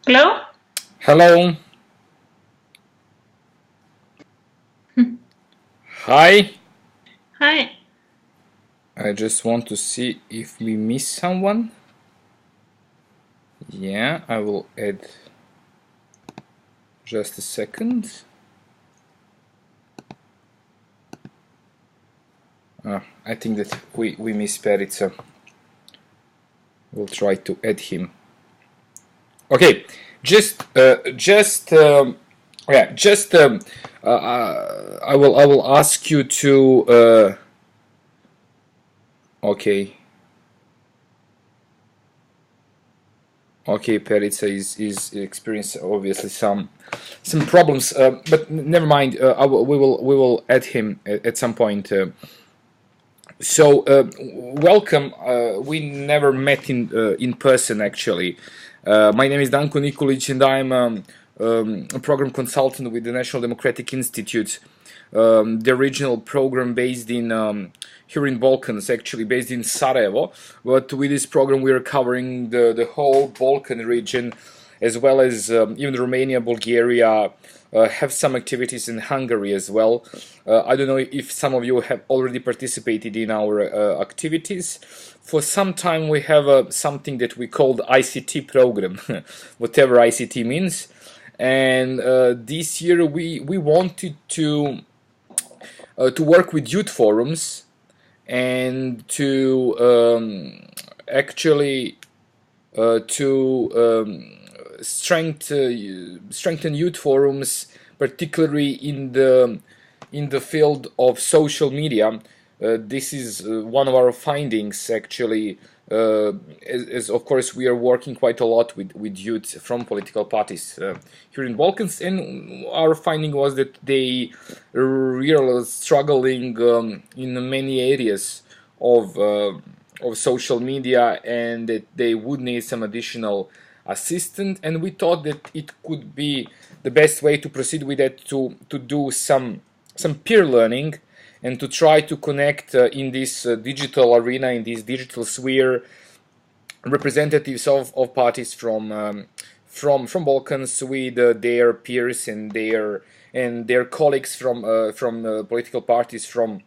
Hello? Hello. Hi. Hi. I just want to see if we miss someone. Yeah, I will add just a second. I think that we miss Perica. We'll try to add him. Okay, just yeah, just I will ask you to okay. Okay, Perica is experiencing obviously some problems, but never mind. We will add him at some point. So welcome. We never met in person actually. My name is Danko Nikolic, and I'm a program consultant with the National Democratic Institute, the original program based in here in Balkans, actually based in Sarajevo. But with this program, we are covering the whole Balkan region, as well as even Romania, Bulgaria. Have some activities in Hungary as well. I don't know if some of you have already participated in our activities. For some time, we have something that we called ICT program, whatever ICT means. And this year, we wanted to work with youth forums and to actually to strengthen youth forums, particularly in the field of social media. This is one of our findings actually. As of course we are working quite a lot with youth from political parties here in Balkans, and our finding was that they really struggling in many areas of social media, and that they would need some additional assistance. And we thought that it could be the best way to proceed with that, to do some peer learning and to try to connect in this digital arena, in this digital sphere, representatives of parties from Balkans with their peers and their colleagues from political parties from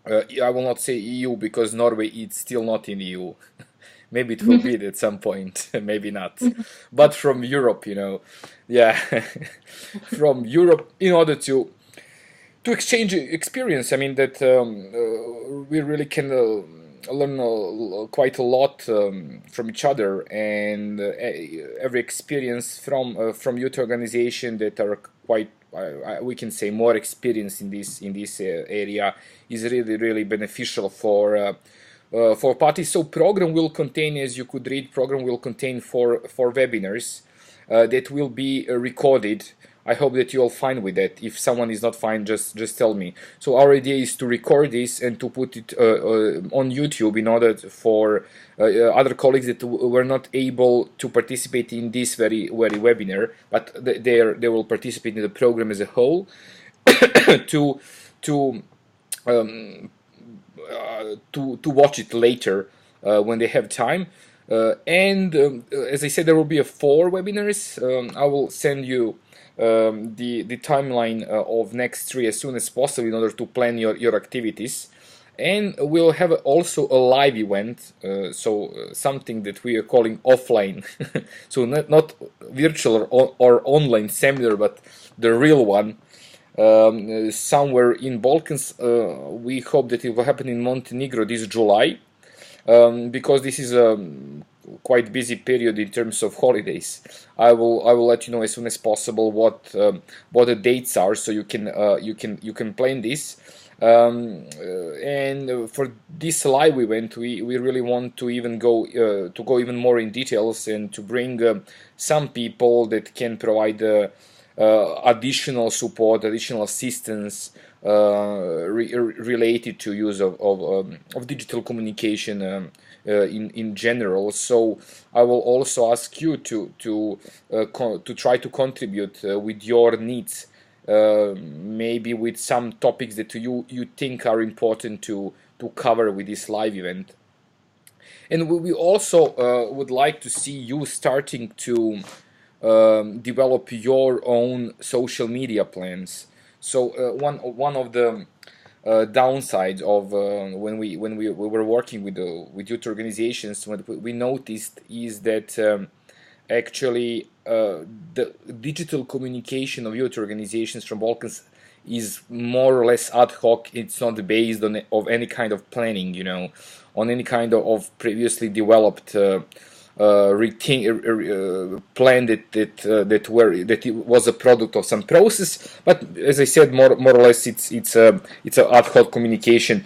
I will not say EU, because Norway is still not in EU. Maybe it will be at some point, maybe not. But from Europe, yeah, from Europe, in order to exchange experience. I mean that we really can learn quite a lot from each other, and every experience from youth organization that are quite we can say more experienced in this area is really beneficial for parties. So program will contain, as you could read, program will contain four webinars that will be recorded. I hope that you're all fine with that. If someone is not fine, just tell me. So our idea is to record this and to put it on YouTube, in order for other colleagues that were not able to participate in this very webinar, but they will participate in the program as a whole, to to to watch it later when they have time. And as I said, there will be four webinars. I will send you the timeline of next three as soon as possible, in order to plan your activities. And we'll have also a live event, so something that we are calling offline. So not virtual or online seminar, but the real one, somewhere in Balkans. We hope that it will happen in Montenegro this July, because this is a quite busy period in terms of holidays. I will let you know as soon as possible what the dates are, so you can plan this. And for this live event, we really want to even go even more in details, and to bring some people that can provide additional support, additional assistance related to use of digital communication in general. So I will also ask you to try to contribute with your needs, maybe with some topics that you think are important to cover with this live event. And we also would like to see you starting develop your own social media plans. So one of the downside of when we were working with youth organizations, what we noticed is that actually the digital communication of youth organizations from Balkans is more or less ad hoc. It's not based on of any kind of planning, on any kind of previously developed plan that it was a product of some process. But as I said, more or less it's a ad hoc communication.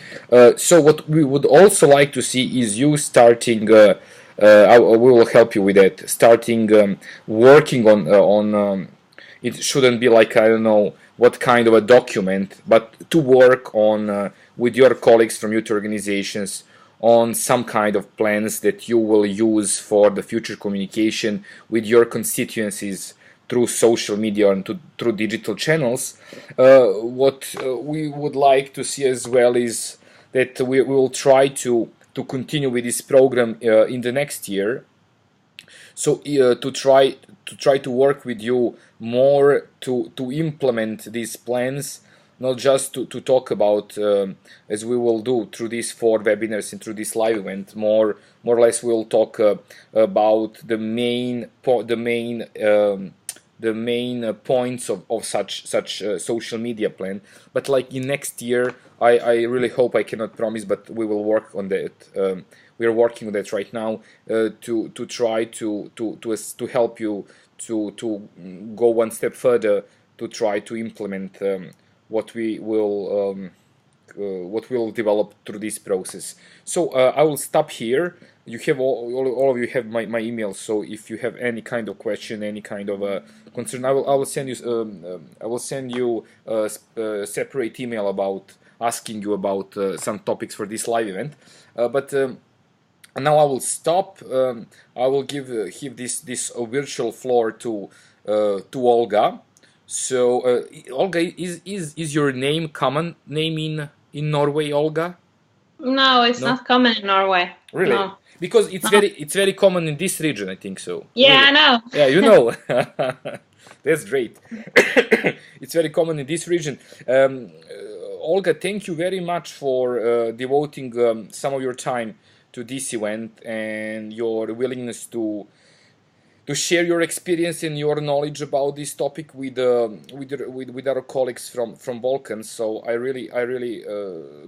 So what we would also like to see is you starting. We will help you with that. Starting working on. It shouldn't be like, I don't know what kind of a document, but to work on with your colleagues from youth organizations on some kind of plans that you will use for the future communication with your constituencies through social media and through digital channels. What we would like to see as well is that we will try to continue with this program in the next year. So to try to work with you more to implement these plans, not just to talk about, as we will do through these 4 webinars and through this live event. More or less we'll talk about the main points of such social media plan. But like in next year, I really hope, I cannot promise, but we will work on that. We are working on that right now to try to help you to go one step further, to try to implement what we will develop through this process. So I will stop here. You have all of you have my email. So if you have any kind of question, any kind of concern, I will send you a separate email about asking you about some topics for this live event. But now I will stop. I will give this virtual floor to Olga. So Olga, is your name common name in Norway, Olga? No, it's not common in Norway. Really? No. Because it's very common in this region, I think so. Yeah, really? I know. Yeah, you know. That's great. It's very common in this region. Olga, thank you very much for devoting some of your time to this event and your willingness to share your experience and your knowledge about this topic with our colleagues from Balkans. So I really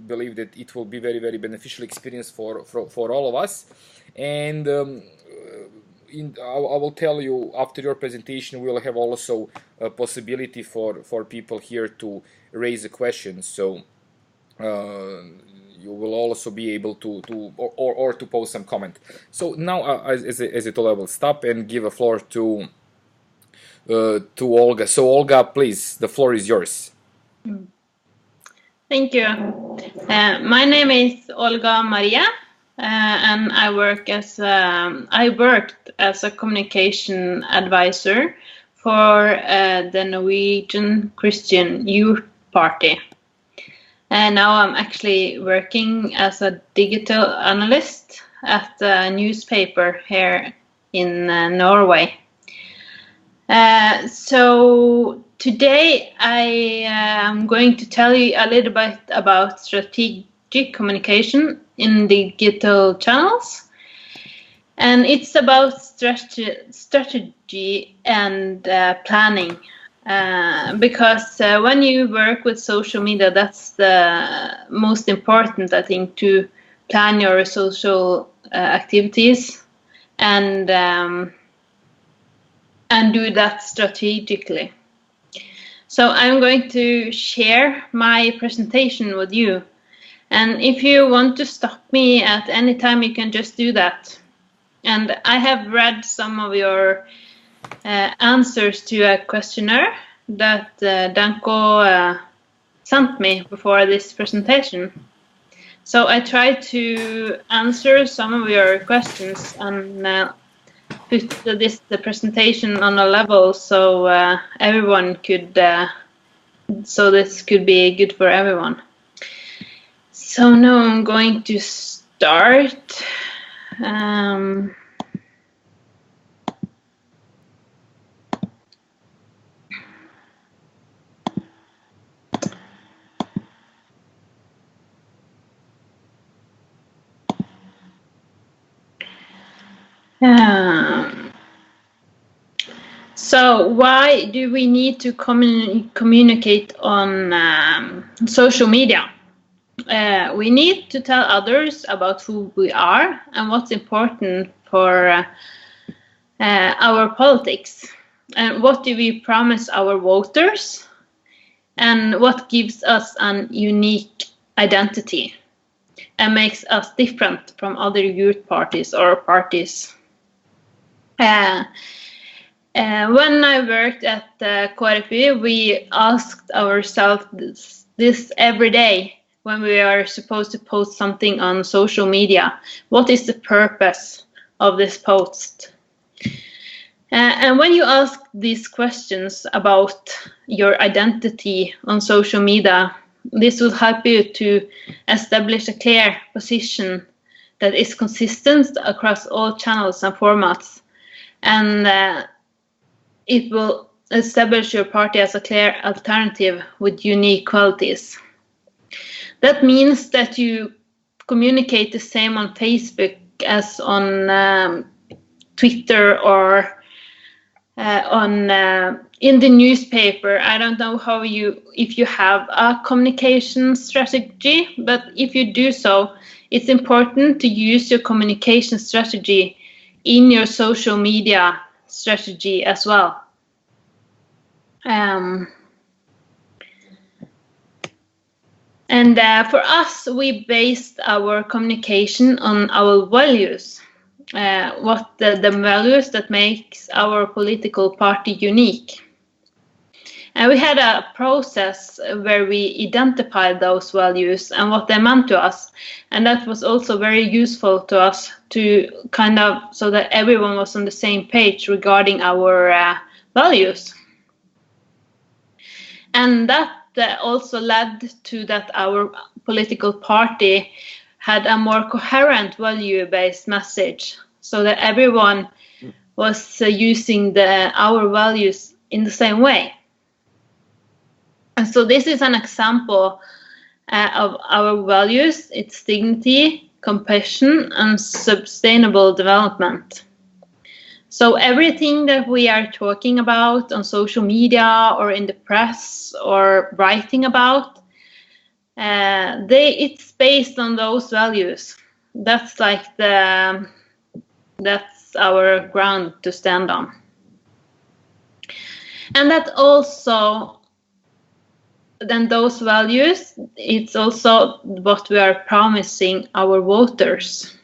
believe that it will be very beneficial experience for all of us. And I will tell you, after your presentation, we will have also a possibility for people here to raise a question. So you will also be able to post some comment. So now, as I told, I will stop and give a floor to Olga. So Olga, please, the floor is yours. Thank you. My name is Olga Maria, and I worked as a communication advisor for the Norwegian Christian Youth Party. And now I'm actually working as a digital analyst at a newspaper here in Norway. So today I am going to tell you a little bit about strategic communication in digital channels. And it's about strategy and planning. Because when you work with social media, that's the most important, I think, to plan your social activities and do that strategically. So I'm going to share my presentation with you. And if you want to stop me at any time, you can just do that. And I have read some of your answers to a questionnaire that Danko sent me before this presentation. So I tried to answer some of your questions and put the presentation on a level so everyone could, so this could be good for everyone. So now I'm going to start. Um, so why do we need to communicate on social media? We need to tell others about who we are and what's important for our politics. And what do we promise our voters? And what gives us an unique identity and makes us different from other youth parties or parties. When I worked at KrFU, we asked ourselves this every day when we are supposed to post something on social media. What is the purpose of this post? And when you ask these questions about your identity on social media, this will help you to establish a clear position that is consistent across all channels and formats. And it will establish your party as a clear alternative with unique qualities. That means that you communicate the same on Facebook as on Twitter or in the newspaper. I don't know if you have a communication strategy, but if you do so, it's important to use your communication strategy in your social media strategy as well. And for us, we based our communication on our values. What the values that makes our political party unique. And we had a process where we identified those values and what they meant to us. And that was also very useful to us to so that everyone was on the same page regarding our values. And that also led to that our political party had a more coherent value-based message, so that everyone was using our values in the same way. And so this is an example of our values. It's dignity, compassion, and sustainable development. So everything that we are talking about on social media or in the press or writing about, it's based on those values. That's that's our ground to stand on. And that also, then those values, it's also what we are promising our voters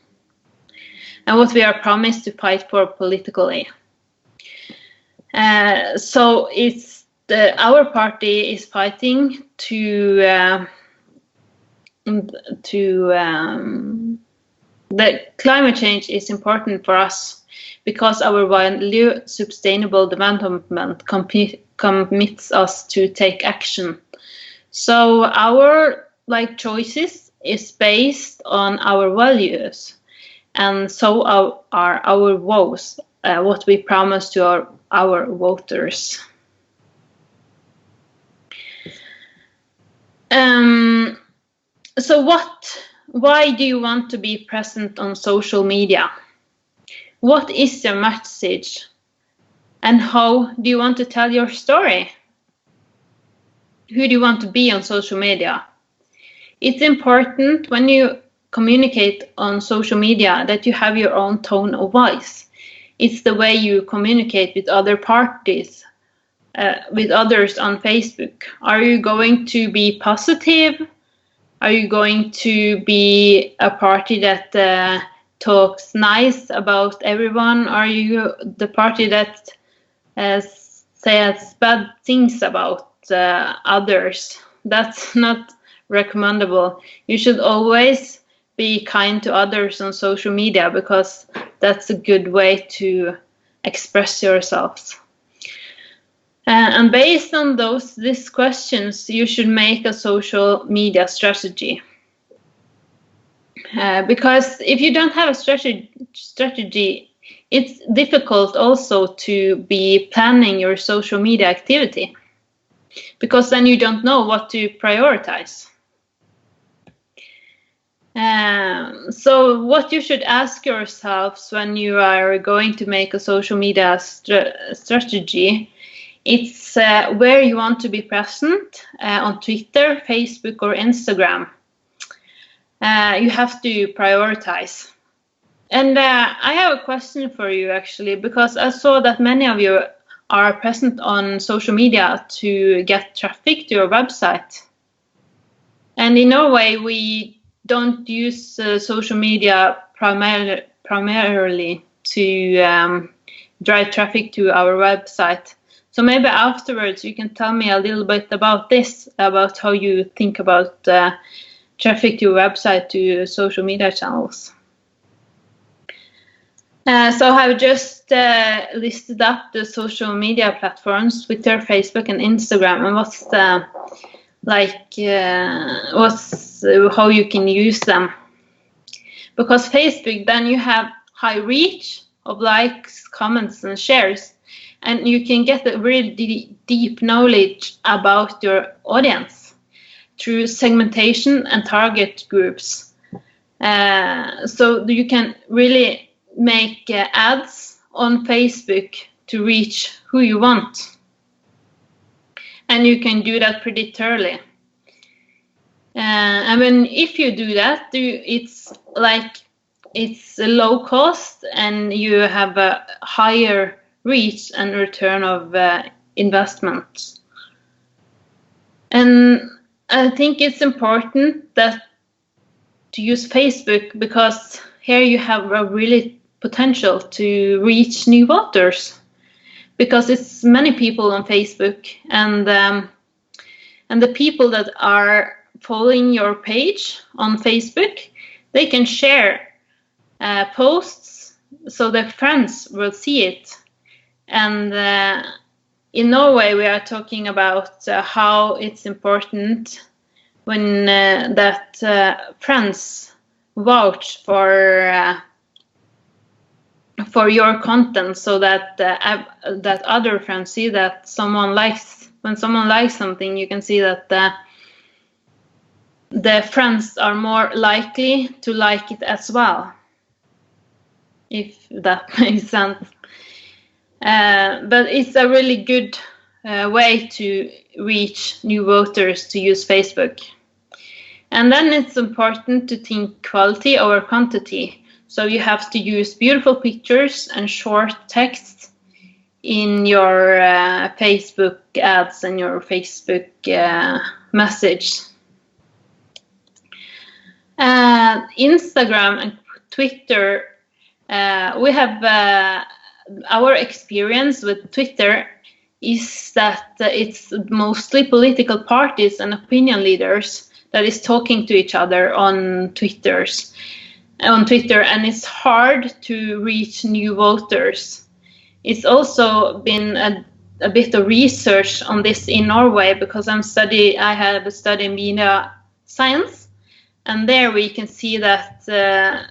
and what we are promised to fight for politically. So it's our party is fighting to the climate change is important for us because our value sustainable development commits us to take action. So our choices is based on our values, and so are our votes, what we promise to our voters. So why do you want to be present on social media? What is your message? And how do you want to tell your story? Who do you want to be on social media? It's important when you communicate on social media that you have your own tone of voice. It's the way you communicate with other parties, with others on Facebook. Are you going to be positive? Are you going to be a party that talks nice about everyone? Are you the party that says bad things about others? That's not recommendable. You should always be kind to others on social media because that's a good way to express yourselves. And based on these questions, you should make a social media strategy. Because if you don't have a strategy, it's difficult also to be planning your social media activity, because then you don't know what to prioritize. So what you should ask yourselves when you are going to make a social media strategy, it's where you want to be present on Twitter, Facebook, or Instagram. You have to prioritize. And I have a question for you, actually, because I saw that many of you are present on social media to get traffic to your website. And in Norway, we don't use social media primarily to drive traffic to our website. So maybe afterwards you can tell me a little bit about this, about how you think about traffic to your website, to your social media channels. So I've just listed up the social media platforms, Twitter, Facebook, and Instagram, and how you can use them. Because Facebook, then you have high reach of likes, comments, and shares, and you can get a really deep knowledge about your audience through segmentation and target groups. So you can really make ads on Facebook to reach who you want. And you can do that pretty thoroughly. And if you do that, it's low cost and you have a higher reach and return of investment. And I think it's important to use Facebook, because here you have a really potential to reach new voters, because it's many people on Facebook, and the people that are following your page on Facebook, they can share posts so their friends will see it. And in Norway, we are talking about how it's important when that friends vouch for your content, so that that other friends see that when someone likes something, you can see that the friends are more likely to like it as well, if that makes sense. But it's a really good way to reach new voters to use Facebook. And then it's important to think quality over quantity. So you have to use beautiful pictures and short text in your Facebook ads and your Facebook message. Instagram and Twitter, we have our experience with Twitter is that it's mostly political parties and opinion leaders that is talking to each other on Twitter, and it's hard to reach new voters. It's also been a bit of research on this in Norway, because I have a study in media science, and there we can see that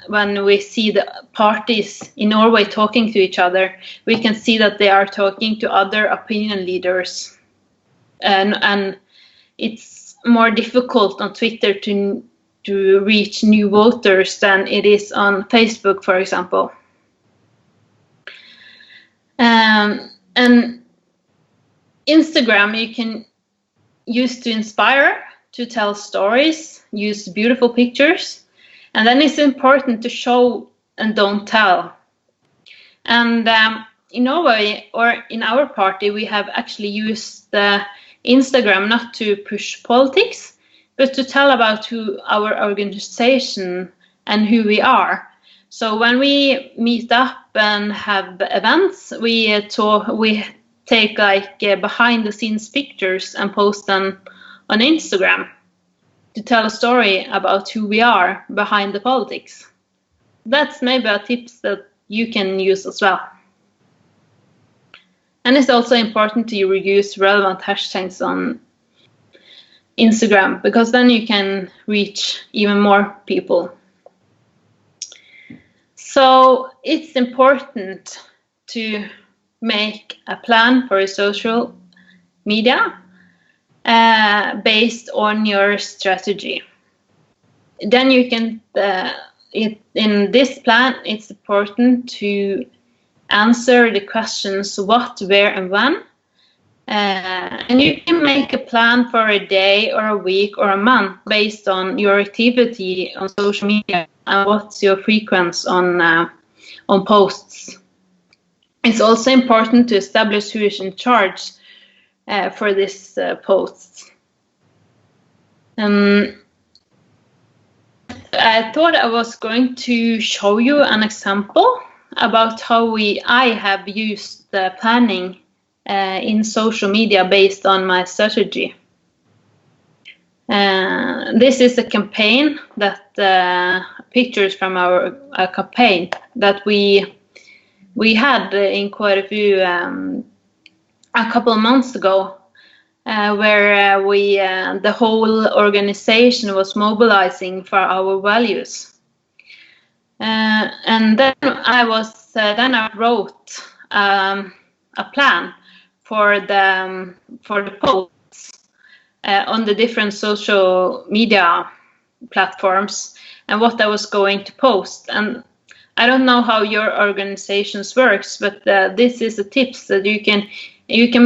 when we see the parties in Norway talking to each other, we can see that they are talking to other opinion leaders, and it's more difficult on Twitter to reach new voters than it is on Facebook, for example. And Instagram you can use to inspire, to tell stories, use beautiful pictures, and then it's important to show and don't tell. And in Norway, or in our party, we have actually used Instagram not to push politics, but to tell about who our organization and who we are. So when we meet up and have events, we take behind the scenes pictures and post them on Instagram to tell a story about who we are behind the politics. That's maybe a tips that you can use as well. And it's also important to use relevant hashtags on Instagram, because then you can reach even more people. So it's important to make a plan for your social media based on your strategy. then you can, in this plan, it's important to answer the questions what, where, and when. And you can make a plan for a day or a week or a month based on your activity on social media and what's your frequency on posts. It's also important to establish who is in charge for this posts. I thought I was going to show you an example about how I have used the planning in social media based on my strategy. This is a campaign that pictures from our campaign that we had in quite a few a couple of months ago, where the whole organization was mobilizing for our values. And then I wrote a plan for the posts on the different social media platforms and what I was going to post. And I don't know how your organizations works, but this is a tips that you can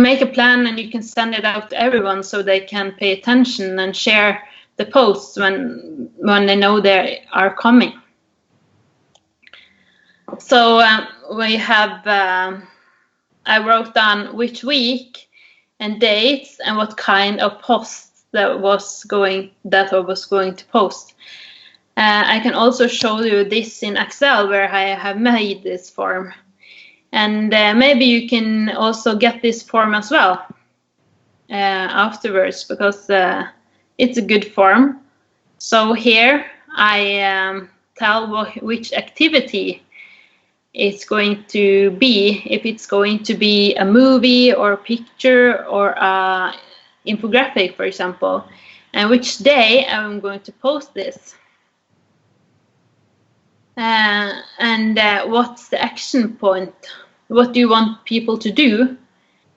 make a plan and you can send it out to everyone so they can pay attention and share the posts when they know they are coming. So we have. I wrote down which week and dates and what kind of posts that I was going to post. I can also show you this in Excel where I have made this form. And maybe you can also get this form as well afterwards, because it's a good form. So here I tell which activity it's going to be, if it's going to be a movie or a picture or a infographic, for example, and which day I'm going to post this. And what's the action point? What do you want people to do?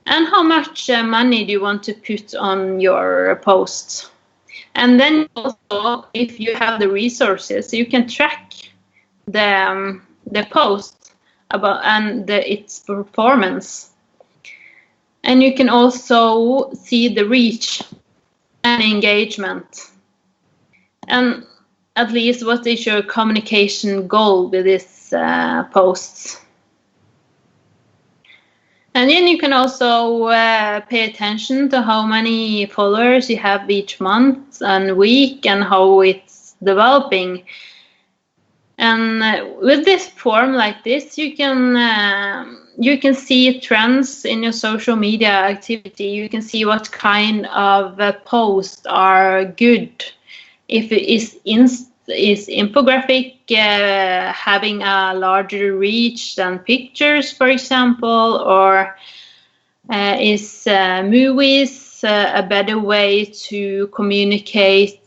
And how much money do you want to put on your posts? And then also, if you have the resources, you can track the post and its performance. And you can also see the reach and engagement. And at least what is your communication goal with these posts. And then you can also pay attention to how many followers you have each month and week and how it's developing. And with this form like this, you can see trends in your social media activity. You can see what kind of posts are good. If it is infographic having a larger reach than pictures, for example, or is movies a better way to communicate?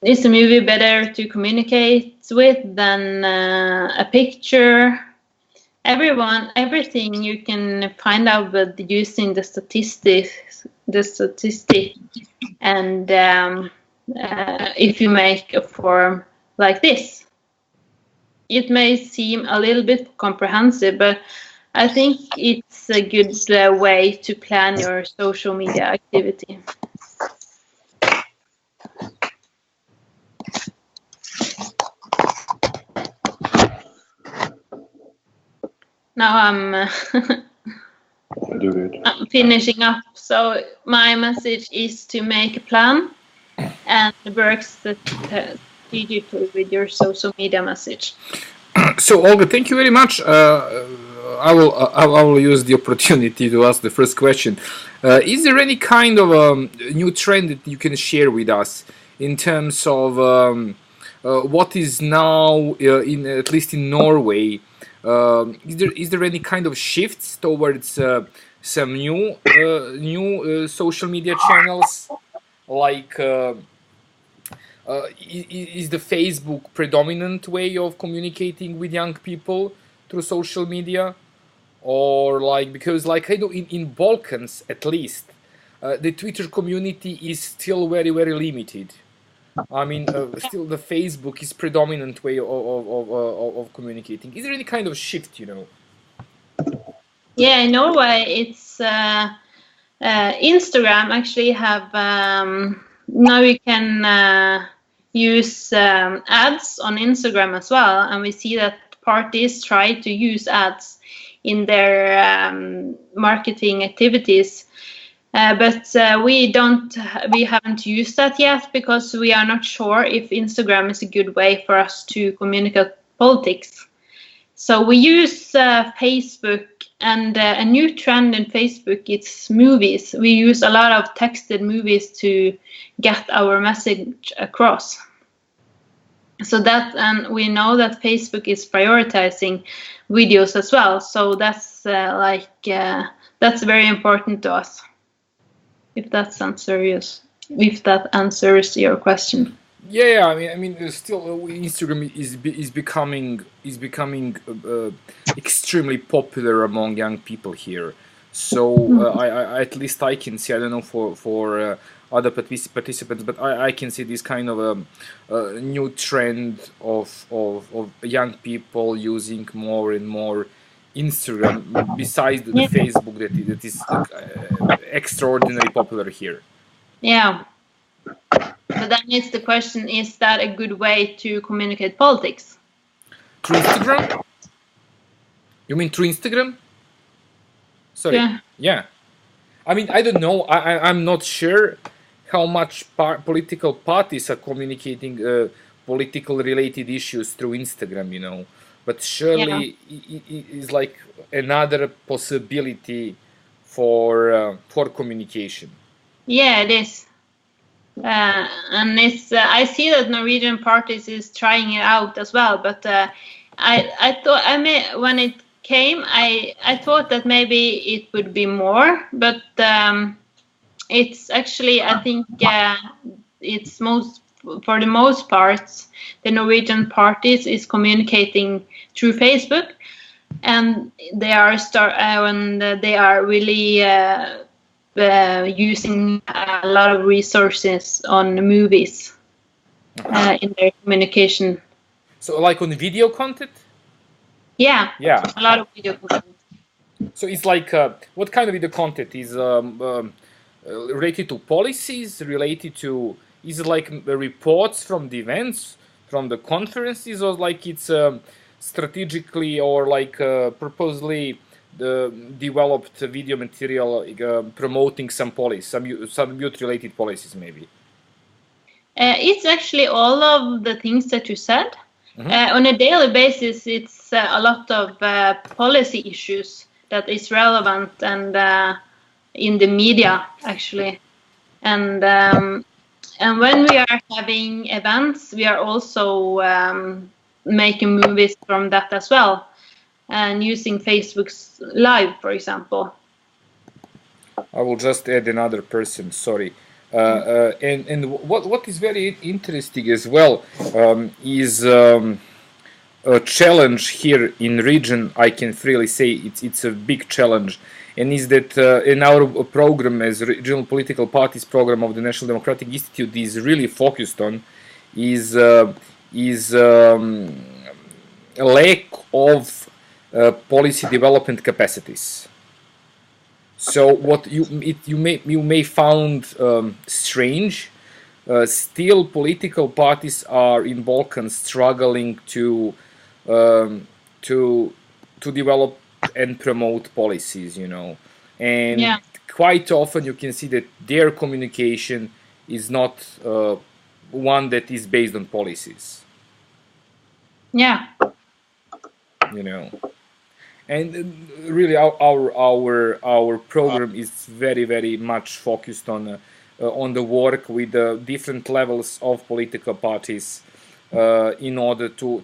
Is a movie better to communicate with than a picture? Everything you can find out with using the statistic, and if you make a form like this. It may seem a little bit comprehensive, but I think it's a good way to plan your social media activity. Now I'm finishing up. So my message is to make a plan and work strategically with your social media message. So Olga, thank you very much. I will use the opportunity to ask the first question. Is there any kind of new trend that you can share with us in terms of what is now, at least in Norway? Is there any kind of shifts towards some new social media channels, like is the Facebook predominant way of communicating with young people through social media, or like, because like I know in Balkans at least, the Twitter community is still very, very limited. I mean, still the Facebook is predominant way of communicating. Is there any kind of shift, you know? Yeah, in Norway, it's Instagram actually have now you can use ads on Instagram as well, and we see that parties try to use ads in their marketing activities. But we haven't used that yet because we are not sure if Instagram is a good way for us to communicate politics. So we use Facebook, and a new trend in Facebook is movies. We use a lot of texted movies to get our message across. So that, and we know that Facebook is prioritizing videos as well. So that's that's very important to us. If that answers your question. Yeah, I mean, still Instagram is becoming extremely popular among young people here. So I at least I can see. I don't know for other participants, but I can see this kind of a new trend of young people using more and more Instagram besides the Facebook that is extraordinarily popular here. Yeah. But then it's the question, is that a good way to communicate politics? Through Instagram? You mean through Instagram? Sorry. Yeah. I mean, I don't know. I'm not sure how much political parties are communicating political related issues through Instagram, you know. But surely it is like another possibility for communication. Yeah, it is. And it's I see that Norwegian parties is trying it out as well, but I thought when it came, I thought that maybe it would be more, but it's actually, I think it's for the most part the Norwegian parties is communicating through Facebook, and they are really using a lot of resources on movies in their communication. So like on video content? Yeah. Yeah. A lot of video content. So it's like, what kind of video content is related to policies, related to, is it like reports from the events, from the conferences, or like it's strategically or like purposely developed video material promoting some policies, some youth-related policies, maybe? It's actually all of the things that you said. On a daily basis, it's a lot of policy issues that is relevant and in the media, actually. And when we are having events, we are also making movies from that as well, and using Facebook's Live, for example. I will just add another person, sorry. And what is very interesting as well is a challenge here in region. I can freely say it's a big challenge, and is that in our program as regional political parties program of the National Democratic Institute is really focused on is a lack of policy development capacities. So what you may found strange, still political parties are in Balkans struggling to develop and promote policies, you know, and quite often you can see that their communication is not one that is based on policies. Yeah. You know. And really, our program is very, very much focused on the work with the different levels of political parties in order to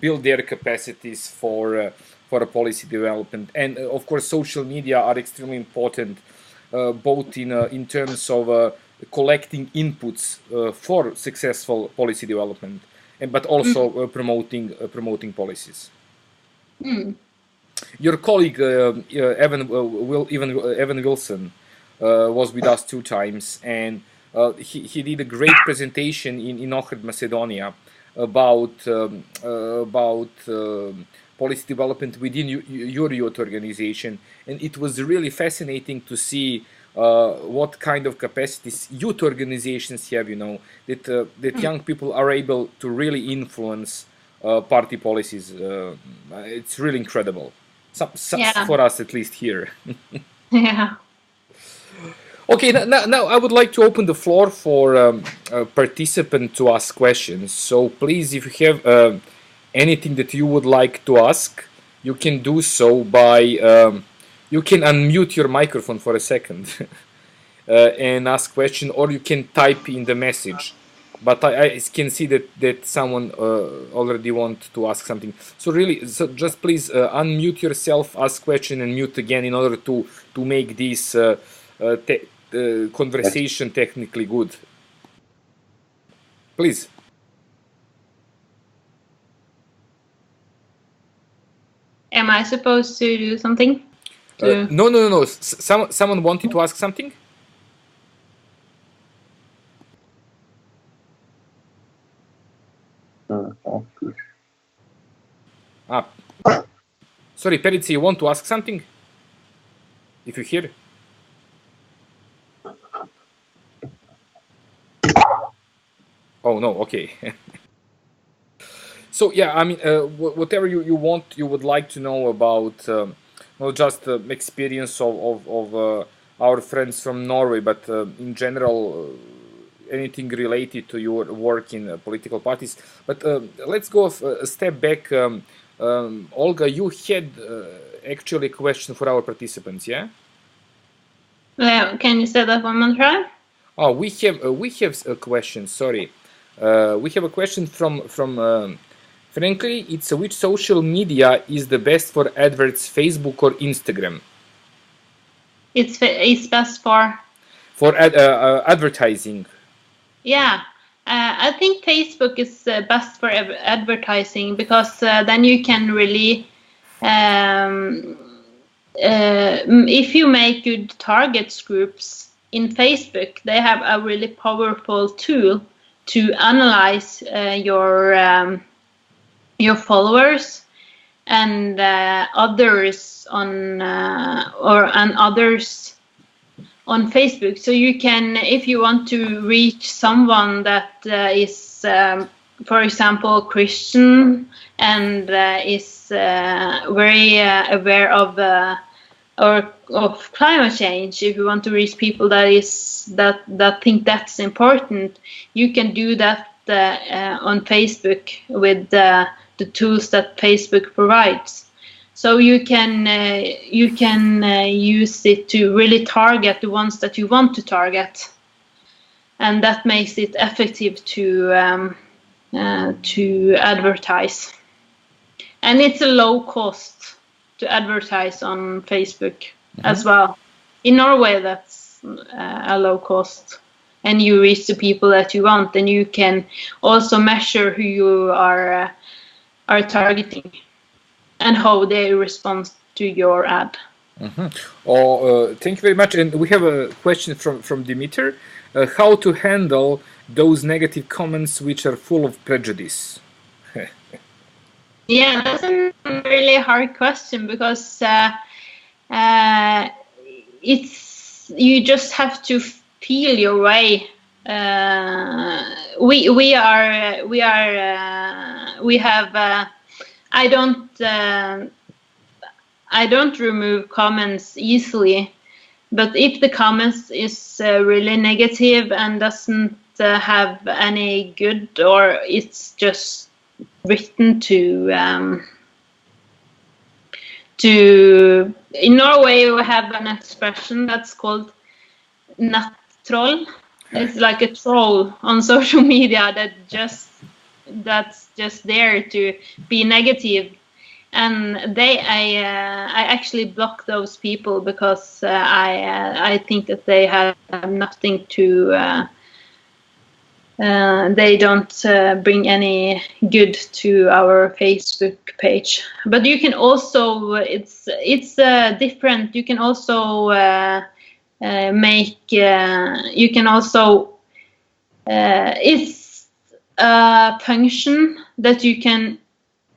build their capacities for a policy development. And of course, social media are extremely important, both in terms of collecting inputs for successful policy development, but also promoting policies. Your colleague Evan Wilson was with us 2 times, and he did a great presentation in Ohrid, Macedonia, about policy development within your youth organization, and it was really fascinating to see what kind of capacities youth organizations have. That young people are able to really influence party policies. It's really incredible. Yeah. For us, at least here. Yeah. Okay, now I would like to open the floor for a participant to ask questions. So please, if you have anything that you would like to ask, you can do so by you can unmute your microphone for a second and ask question, or you can type in the message. But I can see that someone already want to ask something. So just please unmute yourself, ask question, and mute again in order to make this conversation technically good. Please. Am I supposed to do something? No. Someone wanted to ask something? Sorry, Perica, you want to ask something? If you hear. Oh no, okay. So yeah, I mean, whatever you would like to know about, not just the experience of our friends from Norway, but in general, anything related to your work in political parties. But let's go a step back. Olga, you had actually a question for our participants, yeah? Can you say that one more time? Oh, we have a question. Sorry, we have a question from Frankly. It's which social media is the best for adverts, Facebook or Instagram? It's best for advertising. Yeah, I think Facebook is best for advertising, because then you can really, if you make good target groups in Facebook, they have a really powerful tool to analyze your followers and others on others on Facebook. So you can, if you want to reach someone that is, for example, Christian and is very aware of climate change, if you want to reach people that think that's important, you can do that on Facebook with the tools that Facebook provides. So you can use it to really target the ones that you want to target, and that makes it effective to advertise. And it's a low cost to advertise on Facebook as well. In Norway, that's a low cost, and you reach the people that you want, and you can also measure who you are targeting and how they respond to your ad. Oh, thank you very much. And we have a question from Dimitar. How to handle those negative comments which are full of prejudice? Yeah, that's a really hard question, because you just have to feel your way. I don't remove comments easily, but if the comments is really negative and doesn't have any good, or it's just written to in Norway we have an expression that's called nettroll. It's like a troll on social media that's just there to be negative, and I actually block those people, because I think that they have nothing to they don't bring any good to our Facebook page. But you can also, it's different. You can also make. You can also. It's a function that you can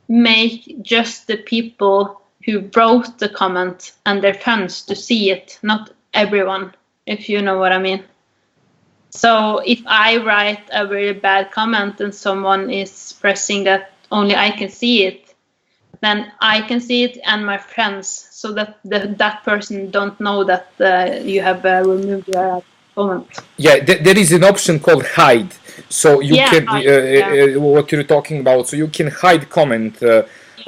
make just the people who wrote the comment and their fans to see it, not everyone, if you know what I mean. So if I write a very bad comment and someone is pressing that only I can see it, then I can see it and my friends, so that that person don't know that you have removed your comment. Yeah, there is an option called hide. So you can what you're talking about. So you can hide comment.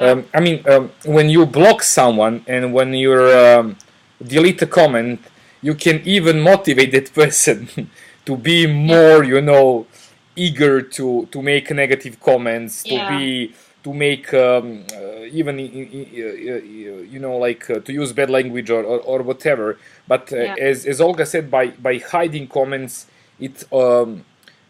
I mean, when you block someone and when you delete a comment, you can even motivate that person to be more, you know, eager to make negative comments, to make even you know, like to use bad language or whatever. But as Olga said, by hiding comments, it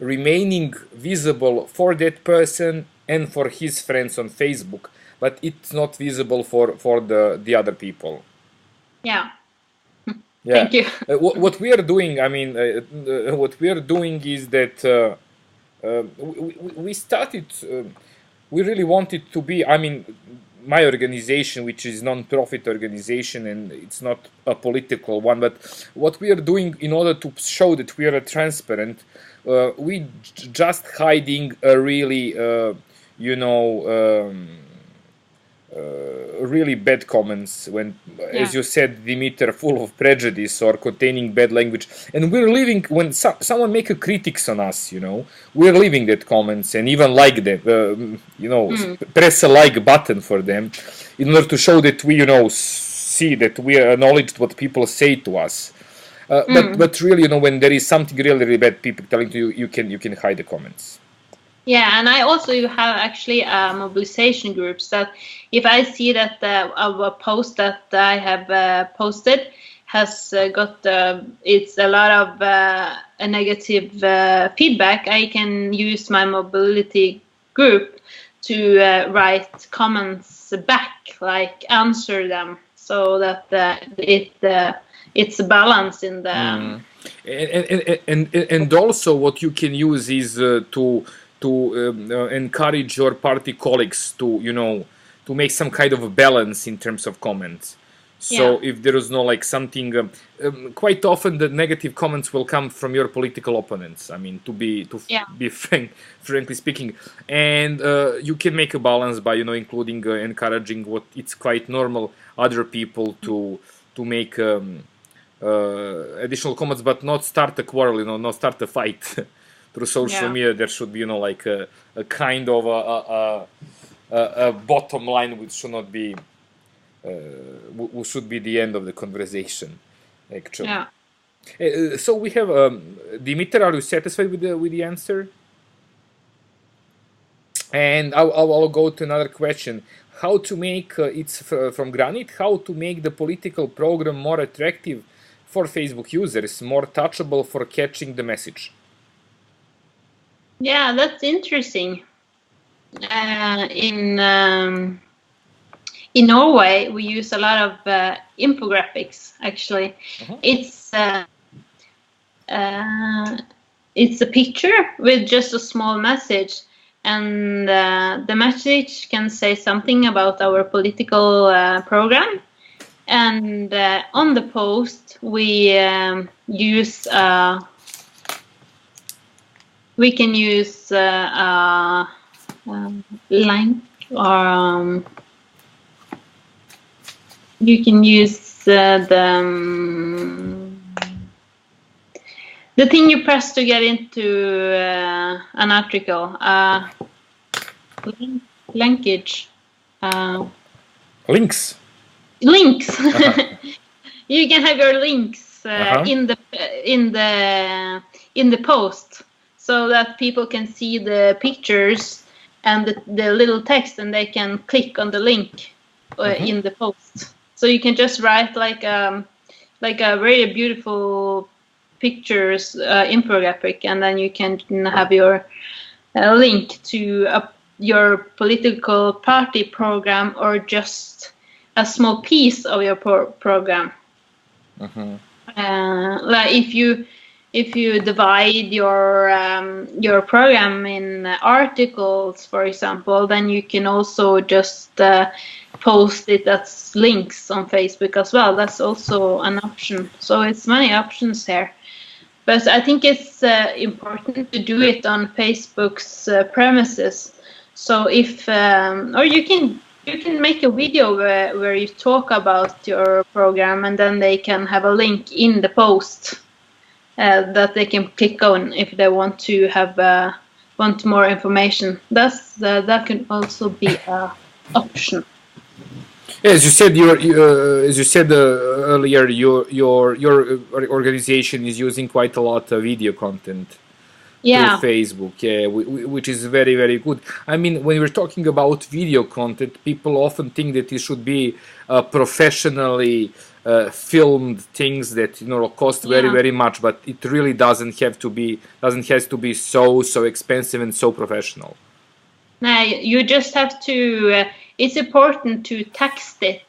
remaining visible for that person and for his friends on Facebook, but it's not visible for the other people. Yeah. Yeah. Thank you. What we are doing, I mean, what we are doing is that we started. We really wanted to be. I mean, my organization, which is non-profit organization, and it's not a political one, but what we are doing in order to show that we are transparent, we just hiding a really, you know. Really bad comments when, as you said, Dimitar, full of prejudice or containing bad language, and we're leaving when someone make a critics on us, you know, we're leaving that comments and even like them, you know, press a like button for them in order to show that we, you know, see that we acknowledged what people say to us. But really, you know, when there is something really, really bad, people telling to you, you can hide the comments. Yeah, and I also have actually mobilization groups that if I see that a post that I have posted has got it's a lot of negative feedback, I can use my mobility group to write comments back, like answer them, so that it's a balance in the. And also what you can use is to encourage your party colleagues to, you know, to make some kind of a balance in terms of comments. So if there is no like something, quite often the negative comments will come from your political opponents. I mean, to be frankly speaking, and you can make a balance by, you know, including encouraging what it's quite normal other people to make additional comments, but not start a quarrel, you know, not start a fight. Through social media, there should be, you know, like a kind of a bottom line, which should not be, should be the end of the conversation, actually. Yeah. So we have Dimitar. Are you satisfied with the answer? And I'll go to another question. How to make it's from Granite? How to make the political program more attractive for Facebook users, more touchable for catching the message? Yeah, that's interesting. In Norway, we use a lot of infographics. Actually, it's a picture with just a small message, and the message can say something about our political program. And on the post, we use. We can use link, or you can use the thing you press to get into an article. Linkage. Links. You can have your links in the post, so that people can see the pictures and the little text, and they can click on the link in the post. So you can just write like a very beautiful pictures infographic, and then you can have your link to your political party program, or just a small piece of your program. Like if you divide your program in articles, for example, then you can also just post it as links on Facebook as well. That's also an option. So it's many options here. But I think it's important to do it on Facebook's premises. So if or you can make a video where you talk about your program, and then they can have a link in the post that they can click on if they want to want more information. That can also be an option. As you said, earlier, your organization is using quite a lot of video content Yeah. through Facebook, yeah, which is very, very good. I mean, when we're talking about video content, people often think that it should be professionally filmed things that cost very, Yeah. very much, but it really doesn't have to be so expensive and so professional. No, you just have to. It's important to text it,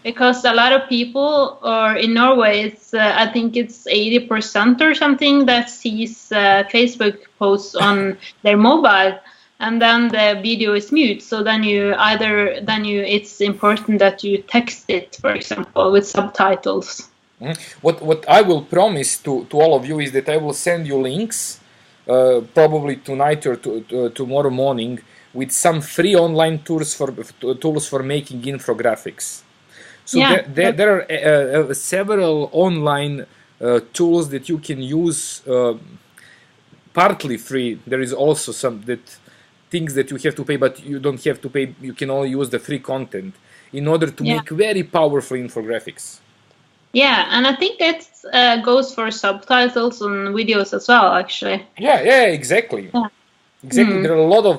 because a lot of people, or in Norway, it's I think it's 80% or something that sees Facebook posts on their mobile, and then the video is mute. So then it's important that you text it, for example, with subtitles. What I will promise to all of you is that I will send you links, probably tonight or tomorrow morning, with some free online tools for making infographics. So Yeah. there are several online tools that you can use, partly free. There is also some things that you have to pay, but you don't have to pay. You can only use the free content in order to make very powerful infographics. Yeah, and I think that goes for subtitles on videos as well, actually. Yeah, exactly. Yeah. Exactly. There are a lot of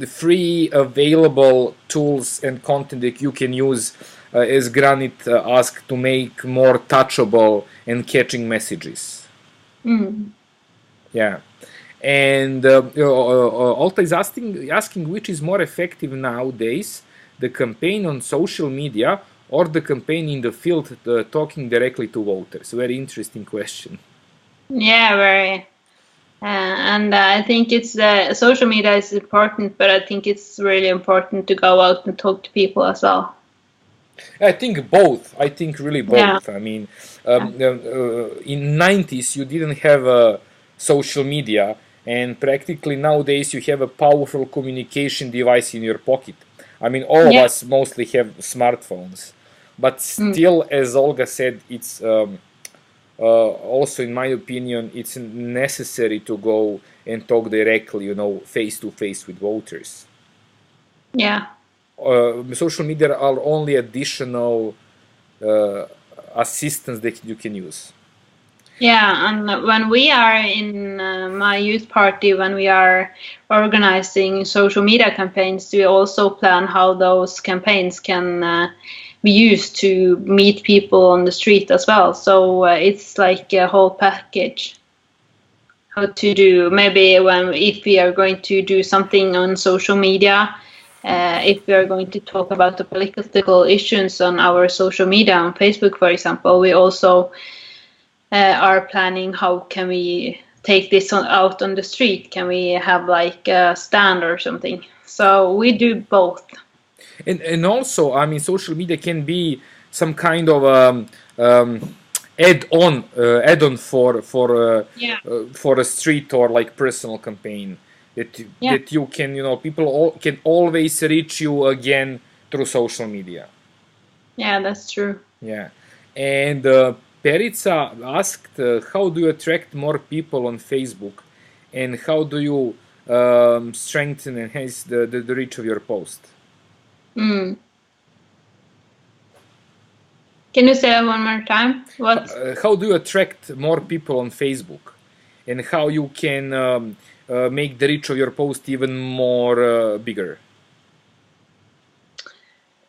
free available tools and content that you can use, as Granit asked, to make more touchable and catching messages. Yeah. And Alta is asking which is more effective nowadays, the campaign on social media or the campaign in the field talking directly to voters. Very interesting question. Yeah, very. And I think it's social media is important, but I think it's really important to go out and talk to people as well. I think both. I think really both. Yeah. I mean, in 90s you didn't have social media, and practically nowadays you have a powerful communication device in your pocket. I mean, all of us mostly have smartphones, but still, as Olga said, it's also, in my opinion, it's necessary to go and talk directly, face to face with voters. Yeah. Social media are only additional assistance that you can use. Yeah, and when we are in my youth party, when we are organizing social media campaigns, we also plan how those campaigns can be used to meet people on the street as well. So it's like a whole package. How to do, maybe if we are going to do something on social media, if we are going to talk about the political issues on our social media, on Facebook, for example, we also are planning how can we take this out on the street. Can we have like a stand or something? So we do both. And also, I mean, social media can be some kind of add-on for a street or like personal campaign that you can, people can always reach you again through social media. Yeah, that's true. Yeah. And Perica asked, how do you attract more people on Facebook, and how do you strengthen and enhance the reach of your post? Can you say that one more time? What? How do you attract more people on Facebook, and how you can make the reach of your post even more bigger?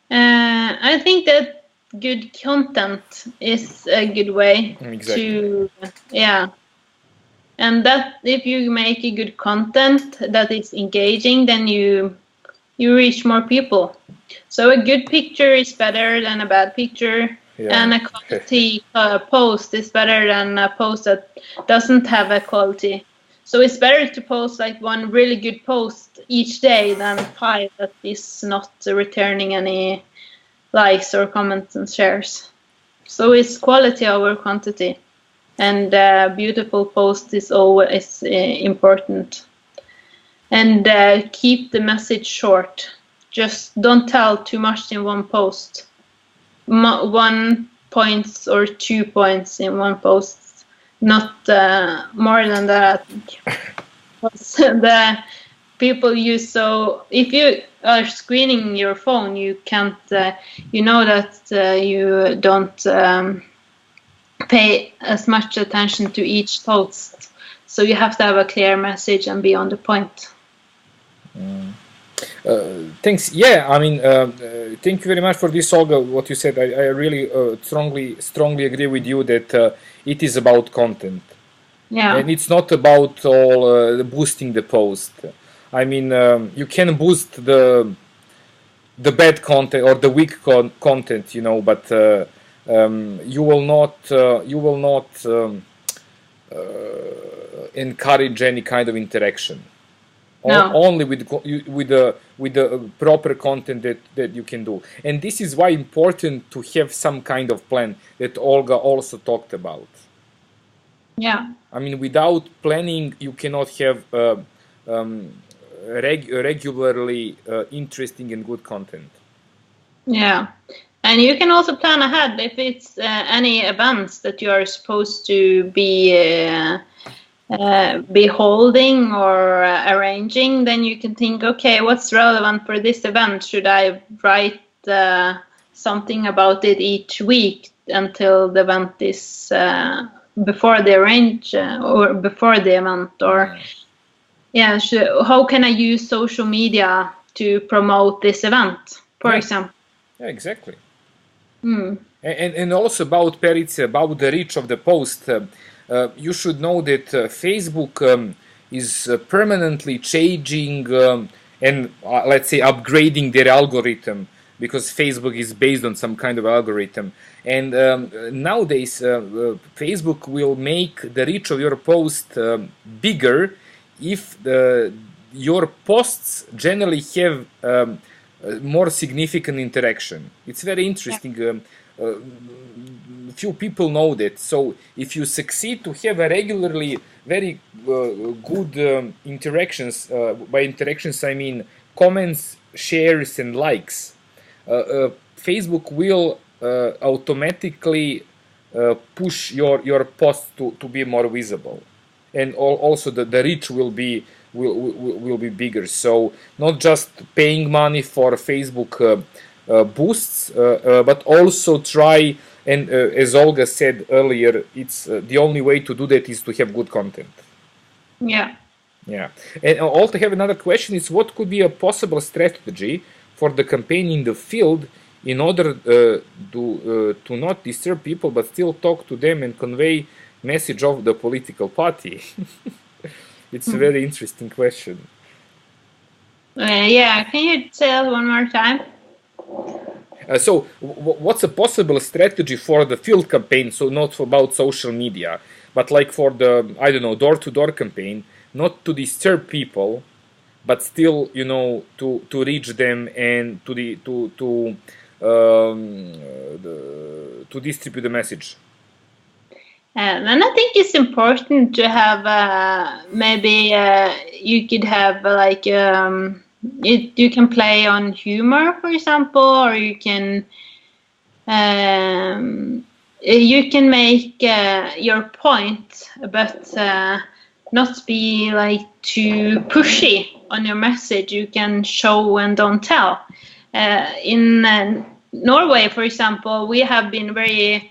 I think that good content is a good way to, and that if you make a good content that is engaging, then you reach more people. So a good picture is better than a bad picture. And a quality post is better than a post that doesn't have a quality. So it's better to post like one really good post each day than 5 that is not returning any likes or comments and shares. So it's quality over quantity, and beautiful post is always important. And keep the message short. Just don't tell too much in one post. 1 point or 2 points in one post, not more than that. The people use, so if you are screening your phone, you can't, you know that you don't pay as much attention to each post. So you have to have a clear message and be on the point. Thanks. Yeah, I mean, thank you very much for this, Olga. What you said, I really strongly agree with you that it is about content. Yeah. And it's not about all boosting the post. I mean, you can boost the bad content or the weak content, you know, but you will not encourage any kind of interaction. No. Only with the proper content that you can do. And this is why important to have some kind of plan that Olga also talked about. Yeah. I mean, without planning, you cannot have regularly interesting and good content. Yeah. And you can also plan ahead if it's any events that you are supposed to be holding or arranging, then you can think, okay, what's relevant for this event? Should I write something about it each week until the event is before the arrange or before the event? Or how can I use social media to promote this event, for example? Yeah, exactly. And also about Perica, about the reach of the post. You should know that Facebook is permanently changing and let's say upgrading their algorithm, because Facebook is based on some kind of algorithm. And nowadays, Facebook will make the reach of your post bigger if your posts generally have more significant interaction. It's very interesting. Few people know that. So if you succeed to have a regularly very good interactions, by interactions I mean comments, shares and likes, Facebook will automatically push your post to be more visible, and also the reach will be bigger. So not just paying money for Facebook boosts, but also try, and as Olga said earlier, it's the only way to do that is to have good content. Yeah. Yeah. And also have another question is, what could be a possible strategy for the campaign in the field in order to not disturb people but still talk to them and convey message of the political party? It's a very interesting question. Yeah, can you say that one more time? So what's a possible strategy for the field campaign? So not about social media, but like for the, I don't know, door-to-door campaign, not to disturb people, but still, you know, to reach them and to distribute the message. And I think it's important to have maybe you could have like you can play on humor, for example, or you can make your point, but not be like too pushy on your message. You can show and don't tell. In Norway, for example, we have been very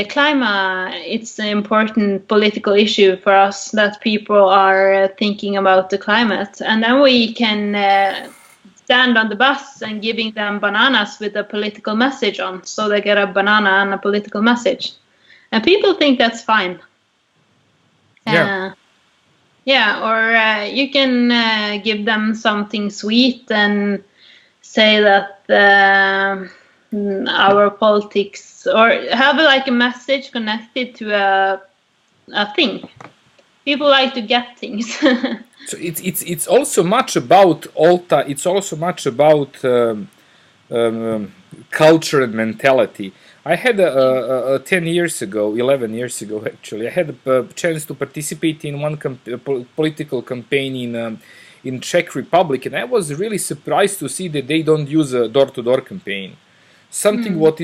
climate. It's an important political issue for us that people are thinking about the climate, and then we can stand on the bus and giving them bananas with a political message on, so they get a banana and a political message, and people think that's fine. Or you can give them something sweet and say that our politics, or have like a message connected to a thing. People like to get things. So it's also much about Alta. It's also much about culture and mentality. I had 10 years ago, 11 years ago actually, I had a chance to participate in one political campaign in Czech Republic, and I was really surprised to see that they don't use a door-to-door campaign. Something what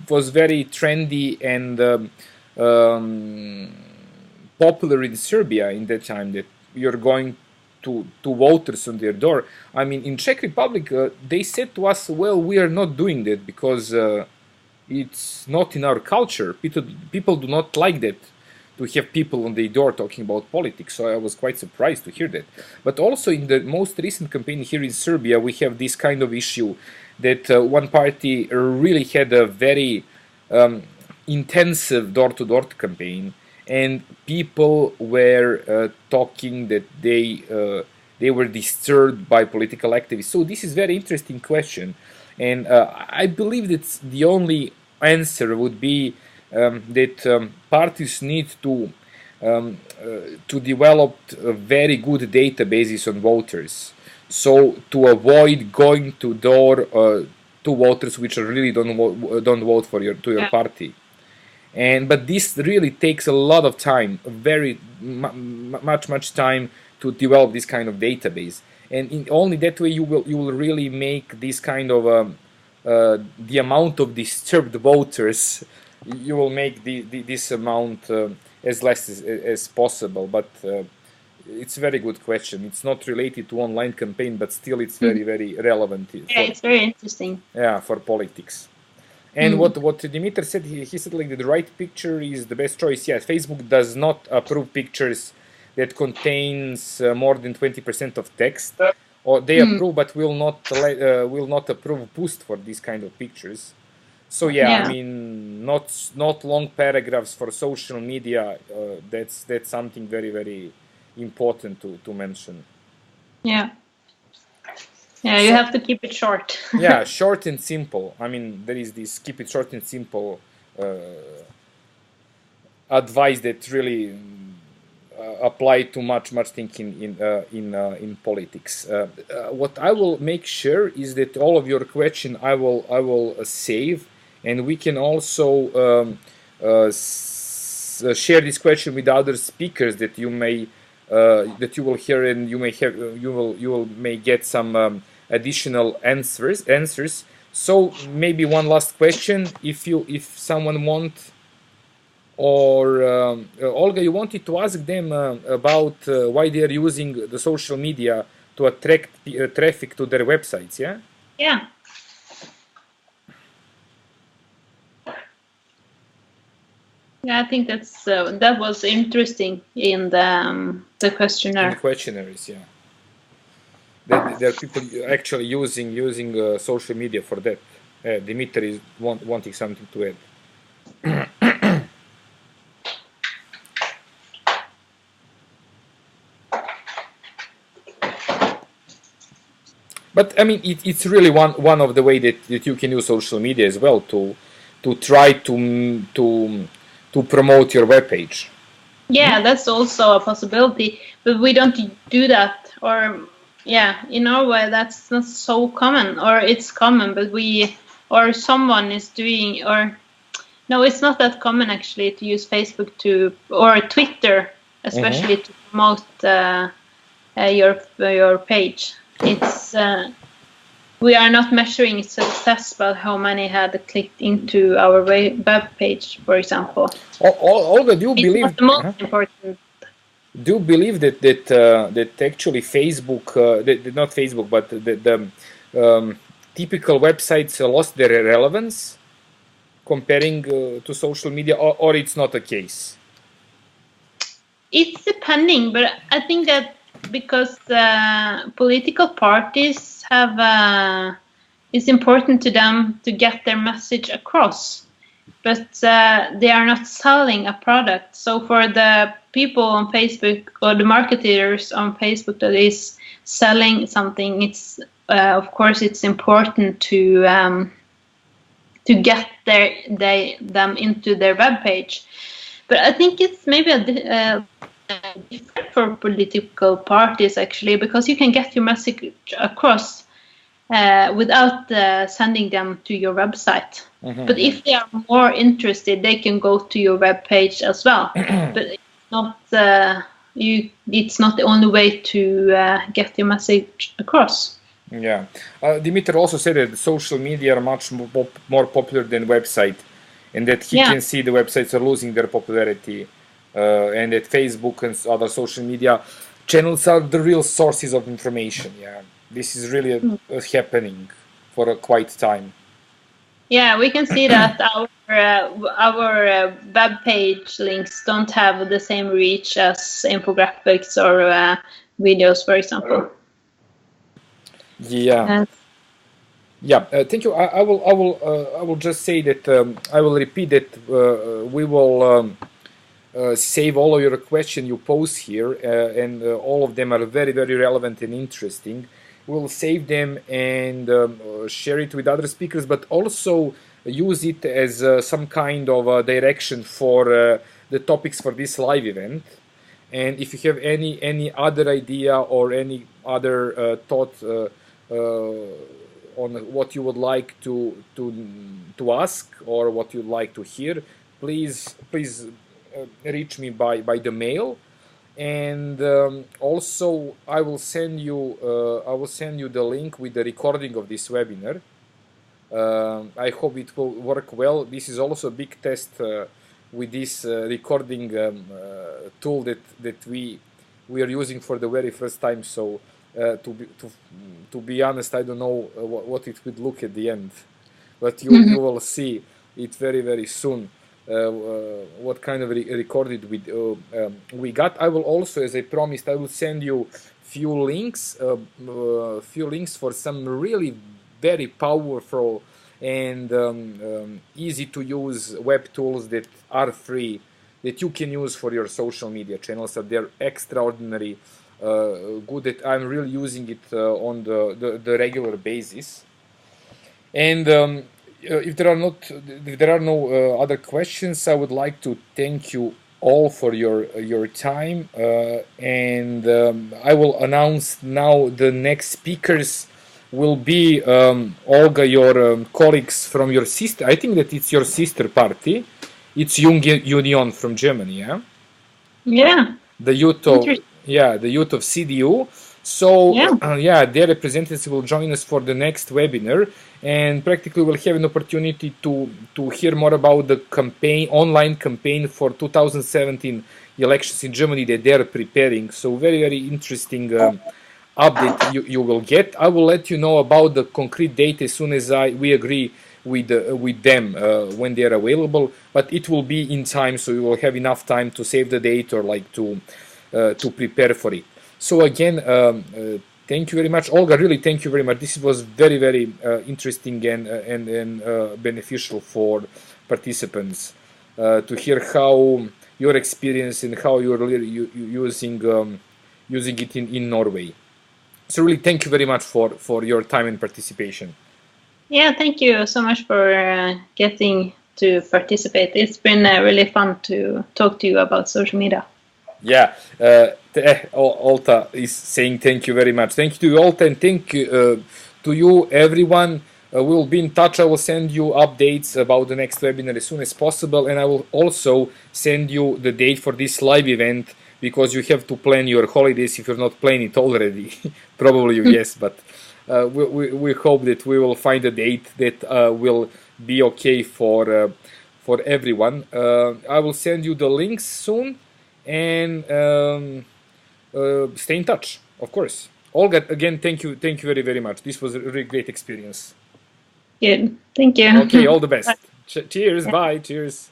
was very trendy and popular in Serbia in that time, that you're going to voters on their door. I mean, in Czech Republic, they said to us, well, we are not doing that because it's not in our culture. People do not like that, to have people on their door talking about politics. So I was quite surprised to hear that. But also in the most recent campaign here in Serbia, we have this kind of issue that one party really had a very intensive door-to-door campaign, and people were talking that they were disturbed by political activists. So this is very interesting question, and I believe that the only answer would be that parties need to develop very good databases on voters, so to avoid going to door to voters which really don't vote for your party. But this really takes a lot of time, very much time to develop this kind of database, and only that way you will really make this kind of the amount of disturbed voters, you will make this amount as less as possible. But it's a very good question. It's not related to online campaign, but still it's very relevant. Yeah, it's very interesting. Yeah, for politics. And what Dimitar said, he said like the right picture is the best choice. Yes, Facebook does not approve pictures that contains more than 20% of text, or they approve but will not approve post for these kind of pictures. So yeah, I mean, not long paragraphs for social media. That's something very important to mention. Yeah. Yeah, you have to keep it short. Yeah, short and simple. I mean, there is this keep it short and simple advice that really apply to much thinking in politics. What I will make sure is that all of your question I will save, and we can also share this question with other speakers that you may that you will hear, and you may get some additional answers. So maybe one last question, if someone want, or Olga, you wanted to ask them about why they are using the social media to attract traffic to their websites, yeah? Yeah. Yeah, I think that's that was interesting in the questionnaire. In the questionnaires, yeah. There are people actually using social media for that. Dimitri is wanting something to add. But I mean, it's really one of the way that you can use social media as well to try to promote your webpage. Yeah, that's also a possibility, but we don't do that, or yeah, in Norway that's not so common, or it's common, but or someone is doing, or no, it's not that common actually to use Facebook or Twitter, especially to promote your page. It's we are not measuring success, but how many had clicked into our web page, for example. Olga, do you believe? It's not the most important. Do you believe that actually Facebook, not Facebook, but the typical websites lost their relevance comparing to social media, or it's not the case? It's depending, but I think that because political parties have, it's important to them to get their message across, but they are not selling a product. So for the people on Facebook, or the marketers on Facebook that is selling something, it's of course it's important to to get them into their web page. But I think it's maybe different for political parties actually, because you can get your message across without sending them to your website. Mhm. But if they are more interested, they can go to your web page as well. But it's not it's not the only way to get your message across. Yeah, Dimitri also said that social media are much more popular than website, and that he can see the websites are losing their popularity, and that Facebook and other social media channels are the real sources of information. Yeah, this is really happening for a quite time. Yeah, we can see that our web page links don't have the same reach as infographics or videos, for example. Yeah. Yeah, thank you. I will just say that I will repeat that we will save all of your questions you pose here, and all of them are very, very relevant and interesting. We'll save them and share it with other speakers, but also use it as some kind of direction for the topics for this live event. And if you have any other idea or any other thought on what you would like to ask or what you'd like to hear, please reach me by the mail. And also I will send you the link with the recording of this webinar. I hope it will work well. This is also a big test with this recording tool that we are using for the very first time. So to be honest, I don't know what it would look at the end, but you will see it very, very soon. What kind of recorded we got. I will also, as I promised, I will send you few links for some really very powerful and easy to use web tools that are free, that you can use for your social media channels. So they're extraordinary good, that I'm really using it on the regular basis. And if there are no other questions, I would like to thank you all for your time, and I will announce now the next speakers will be Olga, your colleagues from your sister. I think that it's your sister party. It's Jung Union from Germany, yeah. Yeah. The youth of CDU. So their representatives will join us for the next webinar, and practically we'll have an opportunity to hear more about the online campaign for 2017 elections in Germany that they're preparing. So very, very interesting update you will get. I will let you know about the concrete date as soon as we agree with them when they are available, but it will be in time, so you will have enough time to save the date or like to prepare for it. So again, thank you very much, Olga. Really, thank you very much. This was very, very interesting and beneficial for participants to hear how your experience and how you're using it in Norway. So really, thank you very much for your time and participation. Yeah, thank you so much for getting to participate. It's been really fun to talk to you about social media. Yeah, Olta is saying thank you very much. Thank you to Olta, and thank you to you, everyone. We'll be in touch. I will send you updates about the next webinar as soon as possible, and I will also send you the date for this live event, because you have to plan your holidays if you're not planning it already. Probably yes, but we hope that we will find a date that will be okay for everyone. I will send you the links soon. And stay in touch, of course. Olga, again, thank you very, very much. This was a really great experience. Good. Thank you. Okay, all the best. Cheers. Bye. Cheers.